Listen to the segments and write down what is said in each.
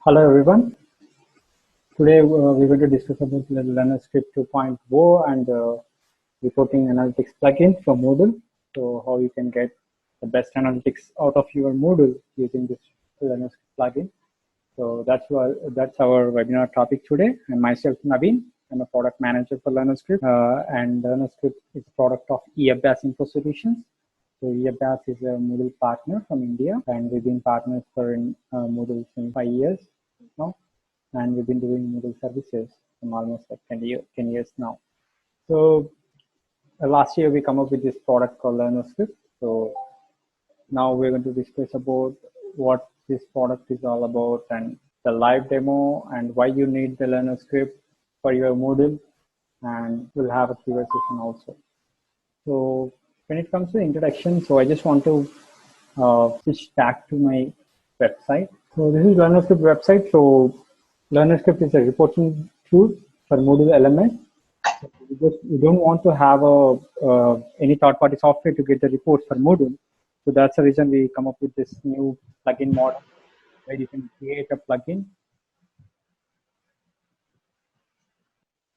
Hello everyone. Today we're going to discuss about the LearnerScript 2.0 and reporting analytics plugin for Moodle. So how you can get the best analytics out of your Moodle using this LearnerScript plugin. So that's our webinar topic today. And myself, Naveen. I'm a product manager for LearnerScript, and LearnerScript is a product of eABBAS Info Solutions. So eABBAS is a Moodle partner from India, and we've been partners for Moodle since 5 years now, and we've been doing Moodle services from almost like 10 years now. So last year we come up with this product called LearnerScript. So now we're going to discuss about what this product is all about and the live demo and why you need the LearnerScript for your Moodle, and we'll have a Q&A session also. So when it comes to introduction, so I just want to switch back to my website. So this is LearnerScript website. So LearnerScript is a reporting tool for Moodle LMS. So you don't want to have any third-party software to get the reports for Moodle. So that's the reason we come up with this new plugin model where you can create a plugin.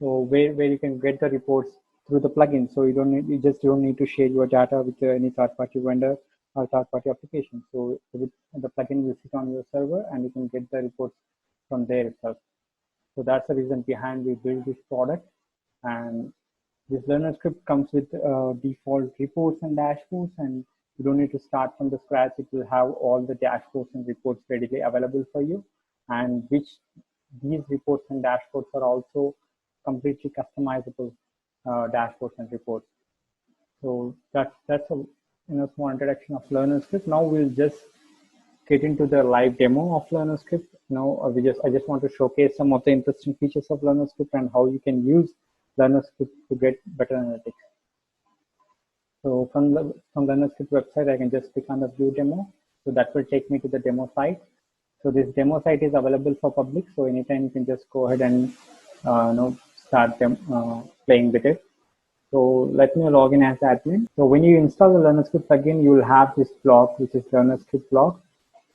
So where you can get the reports through the plugin. So you just don't need to share your data with any third-party vendor or third-party application. So the plugin will sit on your server and you can get the reports from there itself. So that's the reason behind we build this product. And this LearnerScript comes with default reports and dashboards, and you don't need to start from the scratch. It will have all the dashboards and reports readily available for you, and these reports and dashboards are also completely customizable dashboards and reports. So that's a small introduction of LearnerScript. Now we'll just get into the live demo of LearnerScript. I just want to showcase some of the interesting features of LearnerScript and how you can use LearnerScript to get better analytics. So from LearnerScript website, I can just click on the view demo. So that will take me to the demo site. So this demo site is available for public. So anytime you can just go ahead and start playing with it. So let me log in as admin. So when you install the LearnerScript plugin, you will have this block, which is LearnerScript block.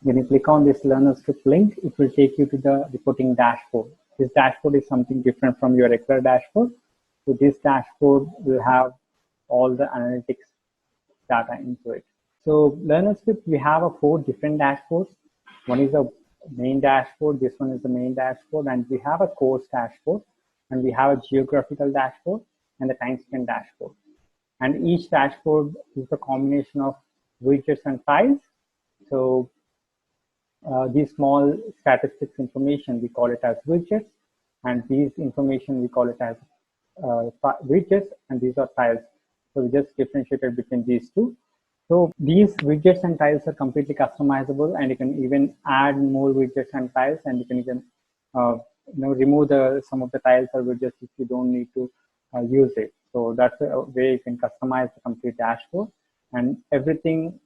When you click on this LearnerScript link, it will take you to the reporting dashboard. This dashboard is something different from your regular dashboard. So this dashboard will have all the analytics data into it. So LearnerScript, we have 4 different dashboards. One is a main dashboard. This one is the main dashboard, and we have a course dashboard, and we have a geographical dashboard and the time spent dashboard. And each dashboard is a combination of widgets and tiles. So these small statistics information, we call it as widgets, and these information we call it as widgets, and these are tiles. So we just differentiated between these two. So these widgets and tiles are completely customizable, and you can even add more widgets and tiles, and you can even remove some of the tiles or widgets if you don't need to use it. So that's a way you can customize the complete dashboard, and everything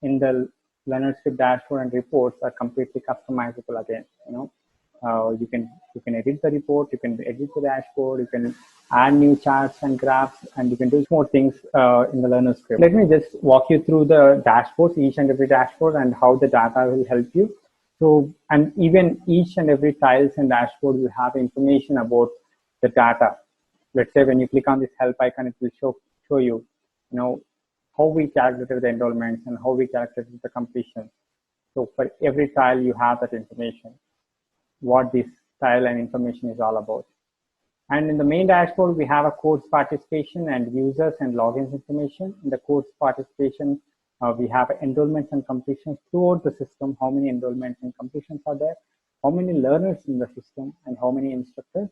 in the LearnerScript dashboard and reports are completely customizable again. You can edit the report, you can edit the dashboard, you can add new charts and graphs, and you can do more things in the LearnerScript. Let me just walk you through the dashboards, each and every dashboard, and how the data will help you. So, and even each and every tiles and dashboard will have information about the data. Let's say when you click on this help icon, it will show you, how we calculated the enrollments and how we calculated the completion. So for every tile, you have that information, what this tile and information is all about. And in the main dashboard, we have a course participation and users and logins information. In the course participation, we have enrollments and completions throughout the system, how many enrollments and completions are there, how many learners in the system, and how many instructors.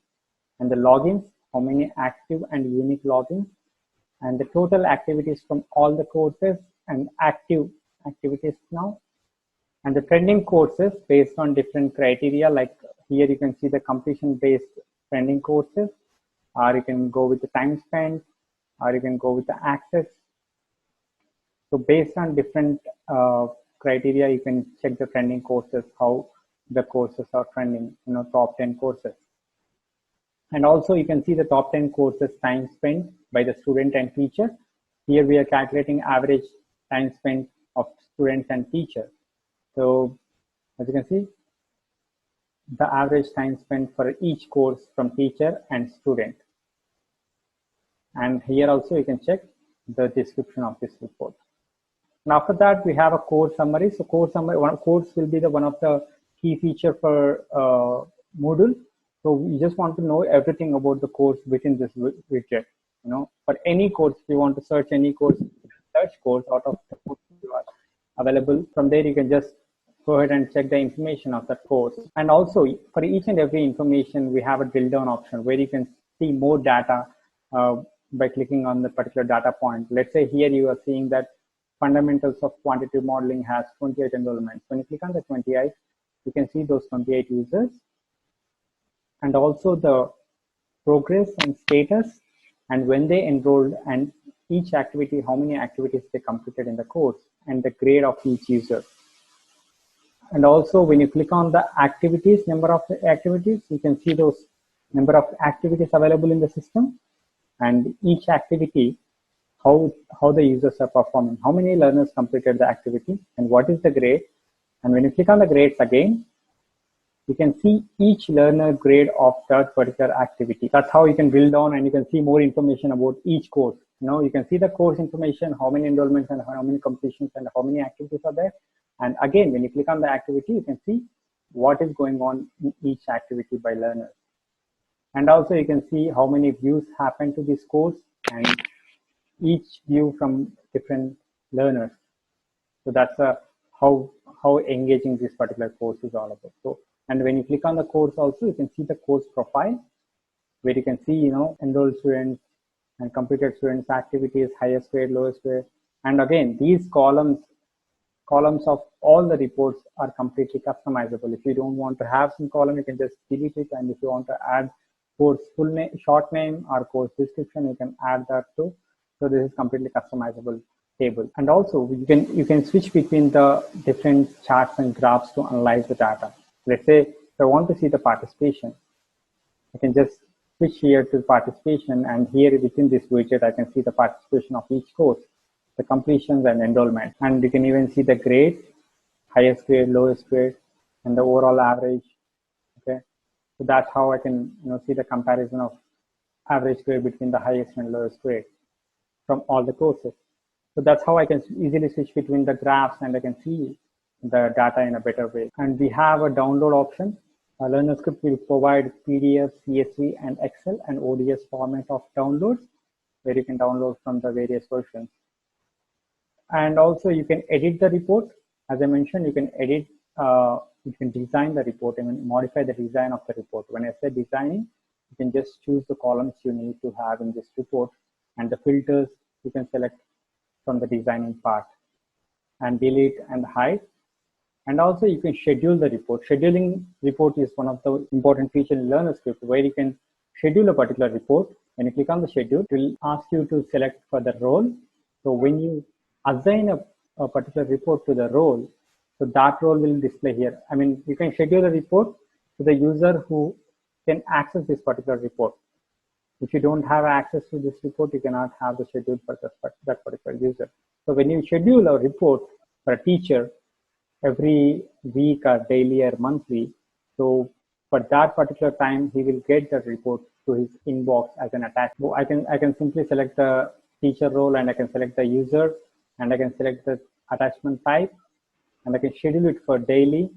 And the logins, how many active and unique logins, and the total activities from all the courses and active activities now. And the trending courses based on different criteria, like here you can see the completion-based trending courses, or you can go with the time spent, or you can go with the access. So based on different criteria, you can check the trending courses, how the courses are trending, top 10 courses. And also you can see the top 10 courses time spent by the student and teacher. Here we are calculating average time spent of students and teachers. So as you can see, the average time spent for each course from teacher and student. And here also you can check the description of this report. And after that, we have a course summary. So course summary, course will be the one of the key feature for Moodle. So we just want to know everything about the course within this widget. You know, for any course, if you want to search any course, search course out of the course you are available. From there, you can just go ahead and check the information of that course. And also for each and every information, we have a drill down option where you can see more data by clicking on the particular data point. Let's say here you are seeing that fundamentals of quantitative modeling has 28 enrollments. When you click on the 28, you can see those 28 users and also the progress and status and when they enrolled and each activity, how many activities they completed in the course and the grade of each user. And also when you click on the activities, number of activities, you can see those number of activities available in the system and each activity, how the users are performing, how many learners completed the activity and what is the grade. And when you click on the grades again, you can see each learner grade of that particular activity. That's how you can drill down and you can see more information about each course. You know, you can see the course information, how many enrollments and how many completions and how many activities are there. And again, when you click on the activity, you can see what is going on in each activity by learners. And also you can see how many views happen to this course and each view from different learners. So that's how engaging this particular course is all about. So, and when you click on the course also, you can see the course profile where you can see, you know, enrolled students and completed students activities, highest grade, lowest grade. And again, these columns of all the reports are completely customizable. If you don't want to have some column, you can just delete it. And if you want to add course full name, short name or course description, you can add that too. So this is completely customizable table. And also you can switch between the different charts and graphs to analyze the data. Let's say if I want to see the participation, I can just switch here to participation, and here within this widget I can see the participation of each course, the completions and enrollment, and you can even see the grade, highest grade, lowest grade, and the overall average. Okay, so that's how I can, you know, see the comparison of average grade between the highest and lowest grade from all the courses. So that's how I can easily switch between the graphs and I can see the data in a better way. And we have a download option. LearnerScript will provide PDF, CSV, and Excel and ODS format of downloads where you can download from the various versions. And also you can edit the report. As I mentioned, you can edit, you can design the report and modify the design of the report. When I say designing, you can just choose the columns you need to have in this report, and the filters you can select from the designing part and delete and hide. And also you can schedule the report. Scheduling report is one of the important features in LearnerScript where you can schedule a particular report. When you click on the schedule, it will ask you to select for the role. So when you assign a particular report to the role, so that role will display here. I mean, you can schedule a report to the user who can access this particular report. If you don't have access to this report, you cannot have the schedule for that particular user. So when you schedule a report for a teacher every week or daily or monthly, so for that particular time, he will get the report to his inbox as an attachment. So I can simply select the teacher role and I can select the user and I can select the attachment type and I can schedule it for daily,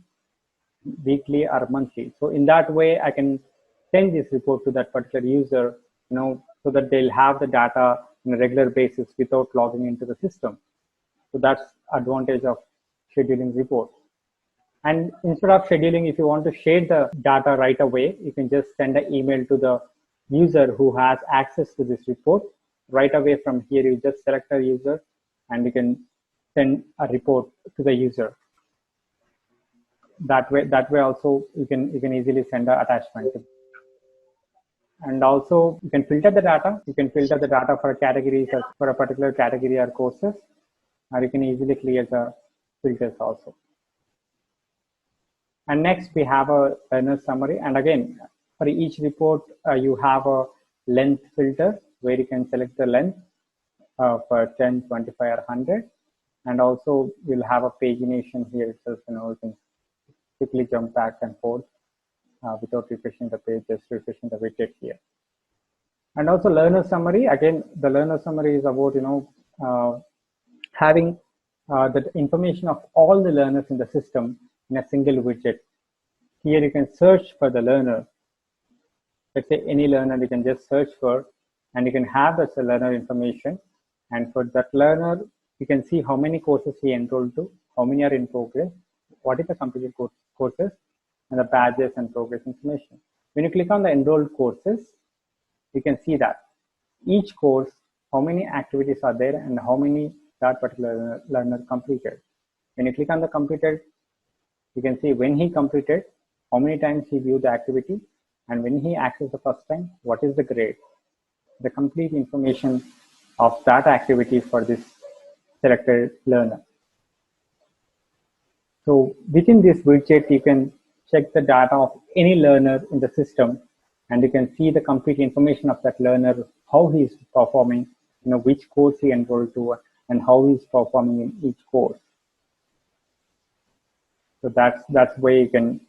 weekly or monthly. So in that way, I can send this report to that particular user, you know, so that they'll have the data on a regular basis without logging into the system. So that's advantage of scheduling reports. And instead of scheduling, if you want to share the data right away, you can just send an email to the user who has access to this report. Right away from here, you just select a user and you can send a report to the user. That way also you can easily send an attachment. And also you can filter the data. You can filter the data for categories for a particular category or courses, or you can easily clear the filters also. And next we have a learner summary. And again, for each report, you have a length filter where you can select the length for 10, 25, or 100. And also you'll have a pagination here itself, you know, you can quickly jump back and forth. without refreshing the page, just refreshing the widget here. And also learner summary. Again, the learner summary is about having the information of all the learners in the system in a single widget. Here you can search for the learner. Let's say any learner you can just search for, and you can have the learner information. And for that learner, you can see how many courses he enrolled to, how many are in progress, what is the completed courses, and the badges and progress information. When you click on the enrolled courses, you can see that each course, how many activities are there and how many that particular learner completed. When you click on the completed, you can see when he completed, how many times he viewed the activity, and when he accessed the first time, what is the grade. The complete information of that activity for this selected learner. So within this widget, you can check the data of any learner in the system, and you can see the complete information of that learner, how he is performing, which course he enrolled to, and how he is performing in each course. So that's where you can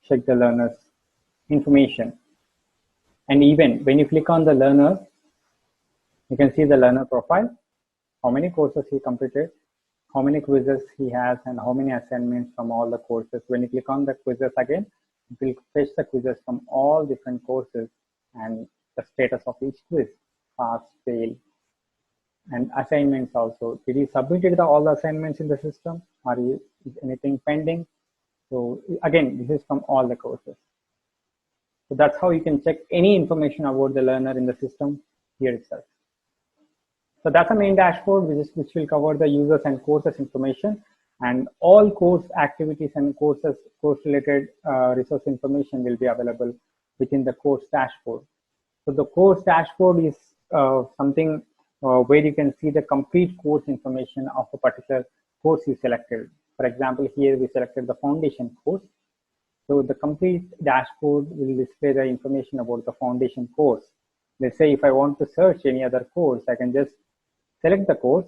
check the learner's information. And even when you click on the learner, you can see the learner profile, how many courses he completed, how many quizzes he has, and how many assignments from all the courses. When you click on the quizzes again, it will fetch the quizzes from all different courses and the status of each quiz, pass, fail, and assignments also. Did he submitted all the assignments in the system? Is anything pending? So again, this is from all the courses. So that's how you can check any information about the learner in the system here itself. So that's the main dashboard, which will cover the users and courses information, and all course activities and course related resource information will be available within the course dashboard. So the course dashboard is something where you can see the complete course information of a particular course you selected. For example, here we selected the foundation course. So the complete dashboard will display the information about the foundation course. Let's say if I want to search any other course, I can just select the course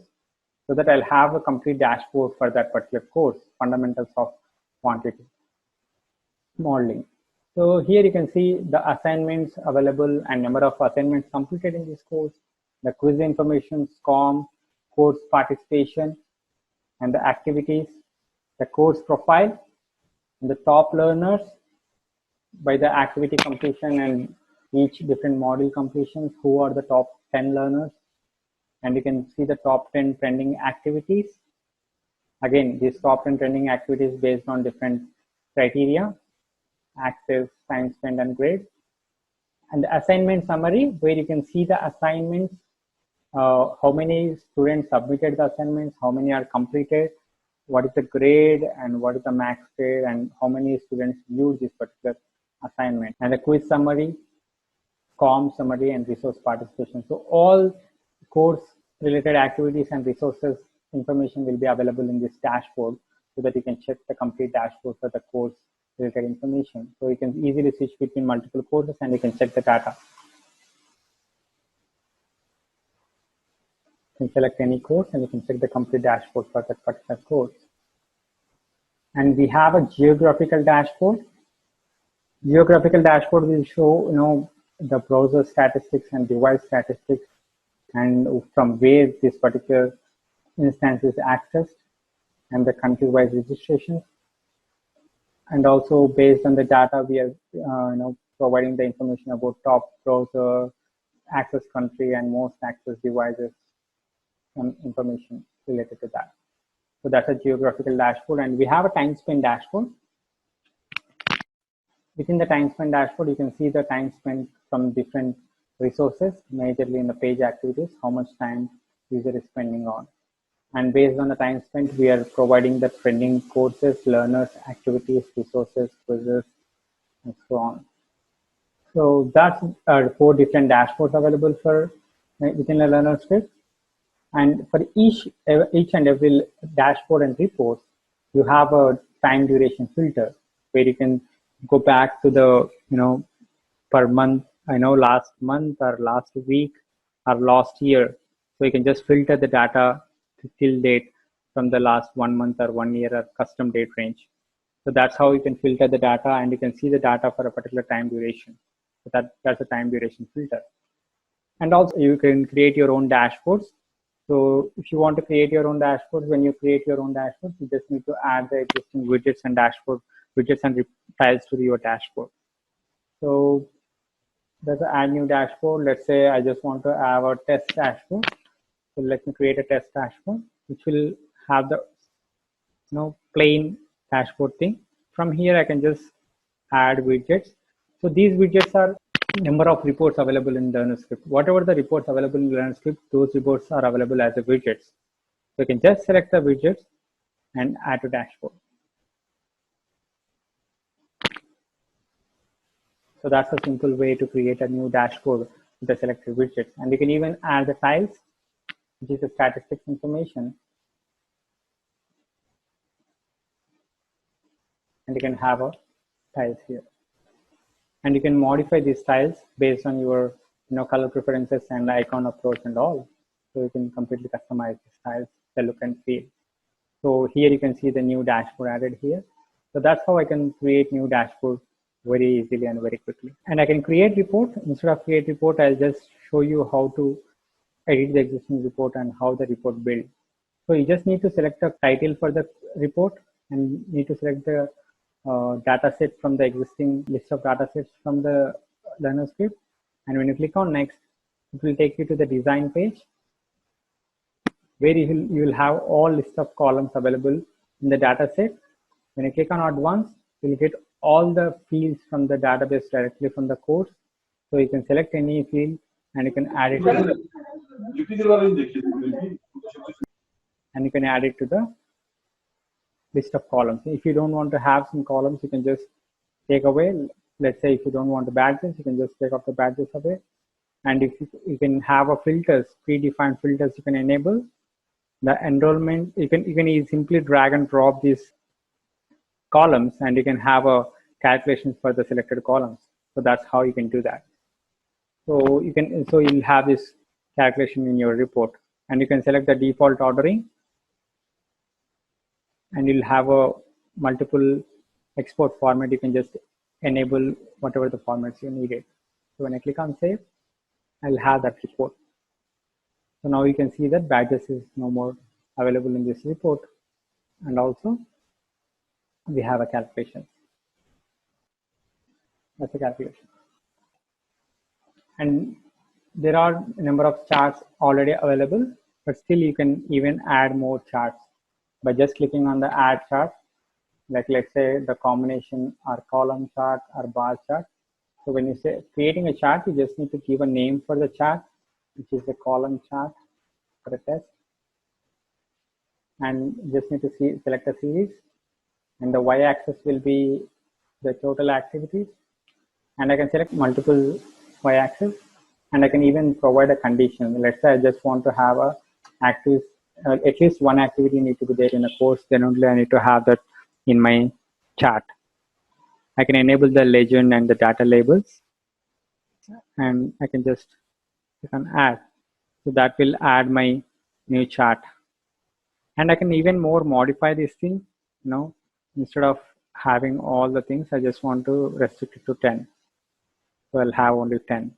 so that I'll have a complete dashboard for that particular course, fundamentals of quantity modeling. So here you can see the assignments available and number of assignments completed in this course, the quiz information, SCORM, course participation, and the activities, the course profile, and the top learners by the activity completion and each different module completions, who are the top 10 learners. And you can see the top 10 trending activities. Again, these top 10 trending activities based on different criteria, access, time spent, and grade. And the assignment summary, where you can see the assignments, how many students submitted the assignments, how many are completed, what is the grade, and what is the max grade, and how many students viewed this particular assignment. And the quiz summary, SCORM summary, and resource participation. So all course related activities and resources information will be available in this dashboard, so that you can check the complete dashboard for the course related information. So you can easily switch between multiple courses and you can check the data. You can select any course and you can check the complete dashboard for that particular course. And we have a geographical dashboard. Geographical dashboard will show the browser statistics and device statistics, and from where this particular instance is accessed, and the country-wise registration. And also based on the data, we are providing the information about top browser, access country, and most access devices, some information related to that. So that's a geographical dashboard. And we have a time spent dashboard. Within the time spent dashboard, you can see the time spent from different resources, majorly in the page activities, how much time user is spending on. And based on the time spent, we are providing the trending courses, learners, activities, resources, quizzes, and so on. So that's 4 different dashboards available for within the learner script. And for each and every dashboard and report, you have a time duration filter where you can go back to the per month, last month or last week or last year. So you can just filter the data till date from the last 1 month or 1 year or custom date range. So that's how you can filter the data, and you can see the data for a particular time duration. So that's a time duration filter. And also you can create your own dashboards. So if you want to create your own dashboards, when you create your own dashboards, you just need to add the existing widgets and tiles to your dashboard. So there's an add new dashboard. Let's say I just want to have a test dashboard. So let me create a test dashboard, which will have the plain dashboard thing. From here, I can just add widgets. So these widgets are number of reports available in LearnerScript. Whatever the reports available in LearnerScript, those reports are available as a widgets. So you can just select the widgets and add to dashboard. So that's a simple way to create a new dashboard with the selected widgets. And you can even add the tiles, which is the statistics information. And you can have a tiles here. And you can modify these styles based on your color preferences and icon approach and all. So you can completely customize the styles, the look and feel. So here you can see the new dashboard added here. So that's how I can create new dashboard very easily and very quickly. And I can create report. Instead of create report, I'll just show you how to edit the existing report and how the report build. So you just need to select a title for the report and need to select the data set from the existing list of data sets from the LearnerScript. And when you click on next, it will take you to the design page where you will have all list of columns available in the data set. When you click on advanced, you will get all the fields from the database directly from the course. So you can select any field and you can add it to the list of columns. If you don't want to have some columns, you can just take away. Let's say if you don't want the badges, you can just take off the badges away. And if you can have a filters, predefined filters, you can enable the enrollment. You can simply drag and drop these columns, and you can have a calculation for the selected columns. So that's how you can do that. So you'll have this calculation in your report, and you can select the default ordering, and you'll have a multiple export format. You can just enable whatever the formats you needed. So when I click on save, I'll have that report. So now you can see that badges is no more available in this report. And also we have a calculation. That's a calculation. And there are a number of charts already available, but still you can even add more charts by just clicking on the add chart. Like let's say the combination or column chart or bar chart. So when you say creating a chart, you just need to give a name for the chart, which is the column chart for a test. And just need to select a series, and the y-axis will be the total activities. And I can select multiple y-axis, and I can even provide a condition. Let's say I just want to have a active, at least one activity need to be there in a course, then only I need to have that in my chart. I can enable the legend and the data labels, and I can just click on add. So that will add my new chart. And I can even more modify this thing, instead of having all the things, I just want to restrict it to 10. So I'll have only 10.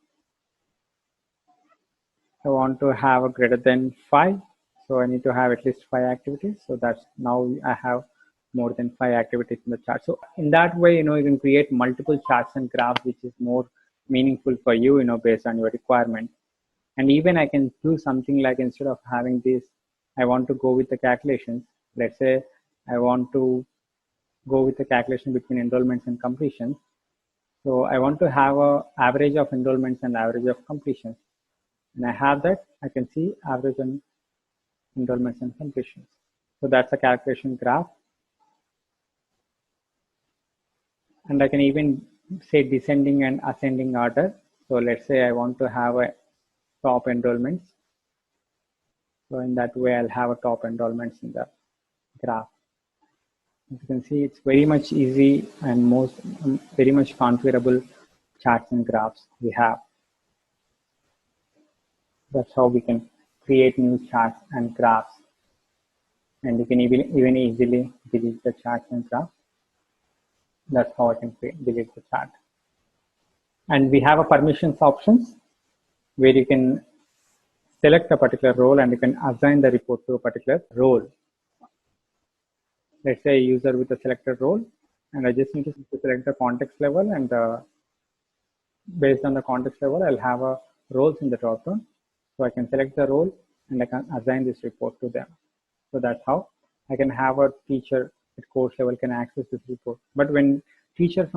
I want to have a greater than 5. So I need to have at least 5 activities. So that's now I have more than 5 activities in the chart. So in that way, you can create multiple charts and graphs, which is more meaningful for you, based on your requirement. And even I can do something like, instead of having this, I want to go with the calculations. Let's say I want to go with the calculation between enrollments and completions. So I want to have an average of enrollments and average of completions. And I have that, I can see average and enrollments and completions. So that's a calculation graph. And I can even say descending and ascending order. So let's say I want to have a top enrollments. So in that way, I'll have a top enrollments in the graph. As you can see, it's very much easy and very much configurable charts and graphs we have. That's how we can create new charts and graphs. And you can even easily delete the charts and graphs. That's how I can delete the chat. And we have a permissions options where you can select a particular role and you can assign the report to a particular role. Let's say a user with a selected role, and I just need to select the context level, and based on the context level, I'll have a roles in the dropdown. So I can select the role and I can assign this report to them. So that's how I can have a teacher at course level can access this report. But when teacher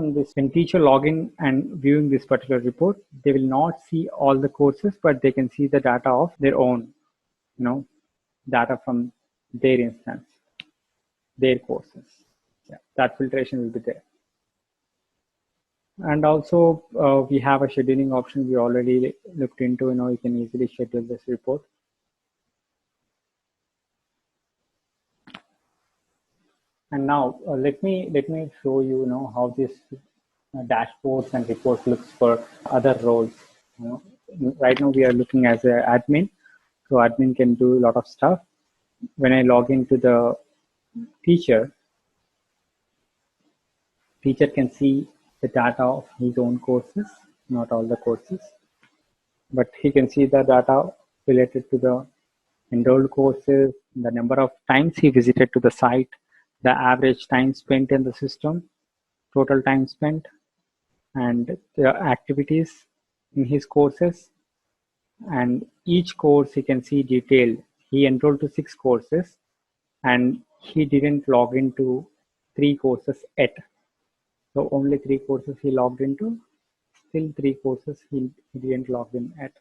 log in and viewing this particular report, they will not see all the courses, but they can see the data of their own, data from their instance, their courses. Yeah, that filtration will be there. And also we have a scheduling option we already looked into. You can easily schedule this report. And now let me show you, how this dashboards and reports looks for other roles. Right now we are looking as an admin, so admin can do a lot of stuff. When I log into the teacher can see the data of his own courses, not all the courses, but he can see the data related to the enrolled courses, the number of times he visited to the site, the average time spent in the system, total time spent, and the activities in his courses. And each course he can see detailed. He enrolled to 6 courses and he didn't log into 3 courses yet. So only 3 courses he logged into, still 3 courses he didn't log in yet.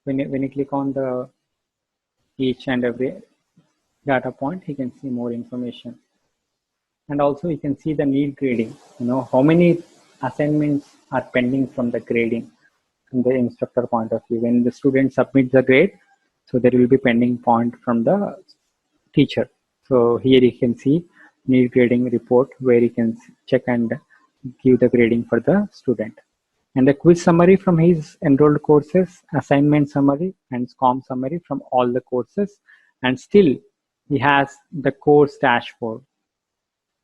When you click on the each and every data point, he can see more information. And also you can see the need grading, how many assignments are pending from the grading from the instructor point of view. When the student submits the grade, so there will be pending point from the teacher. So here you can see need grading report where you can check and give the grading for the student. And the quiz summary from his enrolled courses, assignment summary, and SCORM summary from all the courses. And still he has the course dashboard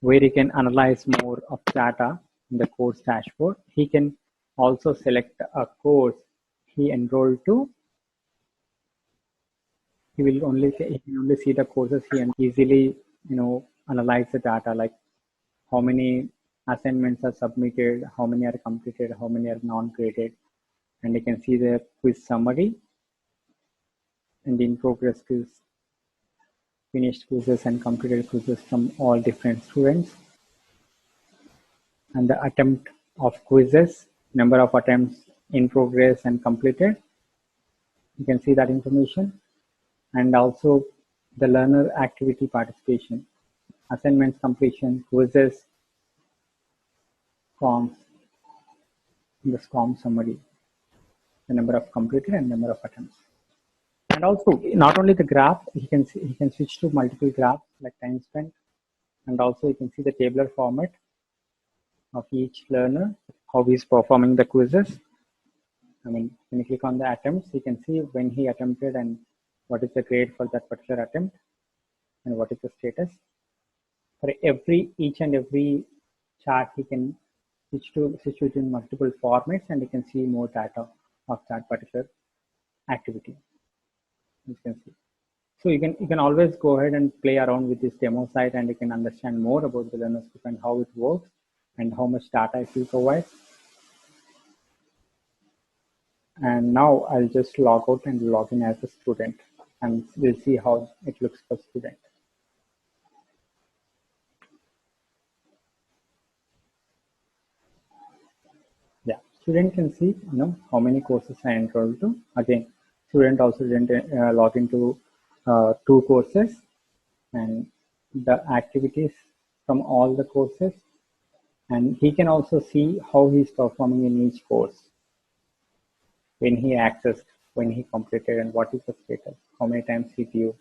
where he can analyze more of data in the course dashboard. He can also select a course he enrolled to. He can only see the courses he can easily, analyze the data, like how many assignments are submitted, how many are completed, how many are non-graded, and you can see the quiz summary and in progress quiz, finished quizzes and completed quizzes from all different students, and the attempt of quizzes, number of attempts in progress and completed. You can see that information, and also the learner activity participation, assignments completion, quizzes, SCORMs, the SCORM summary, the number of completed and number of attempts. And also not only the graph, he can switch to multiple graphs like time spent, and also you can see the tabular format of each learner, how he's performing the quizzes. When you click on the attempts, you can see when he attempted and what is the grade for that particular attempt and what is the status. For each and every chart, he can switch between multiple formats, and you can see more data of that particular activity. You can see. So you can always go ahead and play around with this demo site, and you can understand more about the LearnerScoop and how it works and how much data it will provide. And now I'll just log out and log in as a student, and we'll see how it looks for student. Yeah, student can see how many courses I enrolled to. Again, student also didn't log into 2 courses, and the activities from all the courses, and he can also see how he's performing in each course, when he accessed, when he completed, and what is the status, how many times he viewed.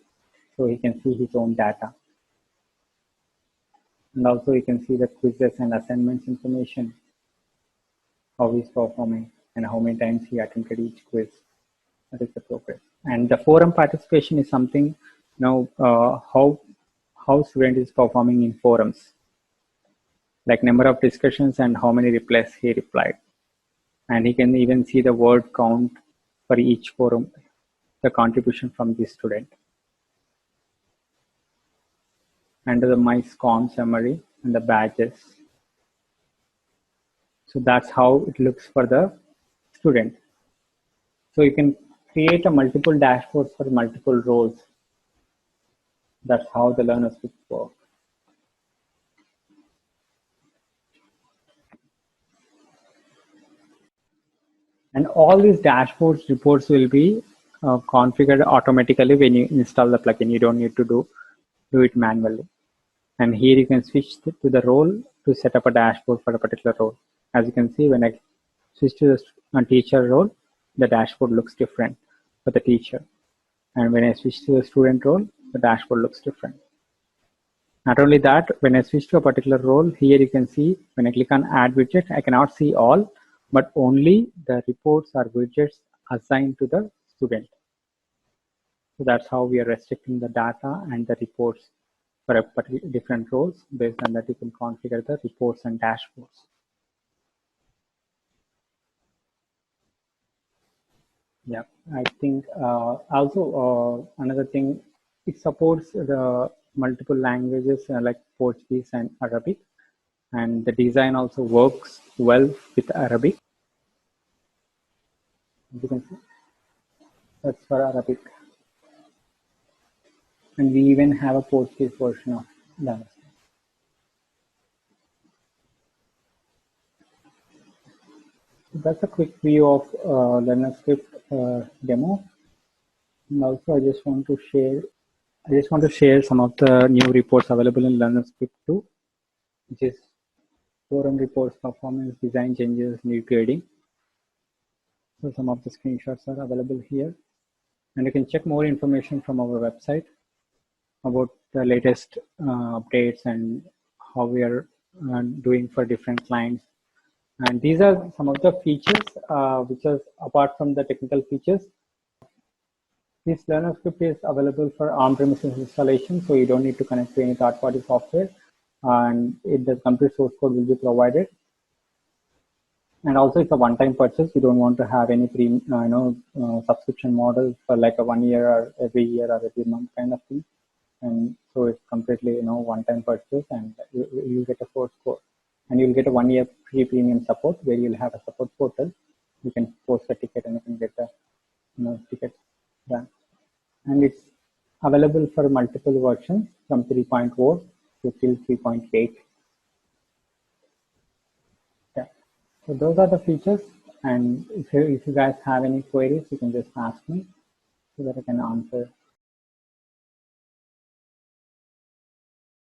So he can see his own data. And also you can see the quizzes and assignments information, how he's performing and how many times he attempted each quiz. That is the progress. And the forum participation is something, how student is performing in forums. like number of discussions and how many replies he replied. And he can even see the word count for each forum, the contribution from the student. Under the My SCORM summary and the badges. So that's how it looks for the student. So you can create a multiple dashboards for multiple roles. That's how the learners would work. And all these dashboards reports will be configured automatically when you install the plugin. You don't need to do it manually. And here you can switch to the role to set up a dashboard for a particular role. As you can see, when I switch to the teacher role, the dashboard looks different for the teacher. And when I switch to the student role, the dashboard looks different. Not only that, when I switch to a particular role, here you can see when I click on add widget, I cannot see all, but only the reports or widgets assigned to the student. So that's how we are restricting the data and the reports for a particular different roles. Based on that, you can configure the reports and dashboards. Yeah, I think also another thing, it supports the multiple languages like Portuguese and Arabic, and the design also works well with Arabic. As you can see, that's for Arabic, and we even have a Portuguese version of that. So that's a quick view of LearnerScript demo. And also, I just want to share some of the new reports available in LearnerScript 2, which is forum reports, performance, design changes, need grading. So some of the screenshots are available here, and you can check more information from our website about the latest updates and how we are doing for different clients. And these are some of the features which is apart from the technical features. This LearnerScript is available for on-premises installation, so you don't need to connect to any third-party software, and the complete source code will be provided. And also, it's a one-time purchase. You don't want to have any subscription model for like a 1 year or every year or every month kind of thing. And so it's completely one-time purchase, and you get a source code, and you'll get a 1 year free premium support where you'll have a support portal. You can post a ticket and you can get a ticket done. And it's available for multiple versions from 3.4 to till 3.8. Yeah. So those are the features. And if you guys have any queries, you can just ask me so that I can answer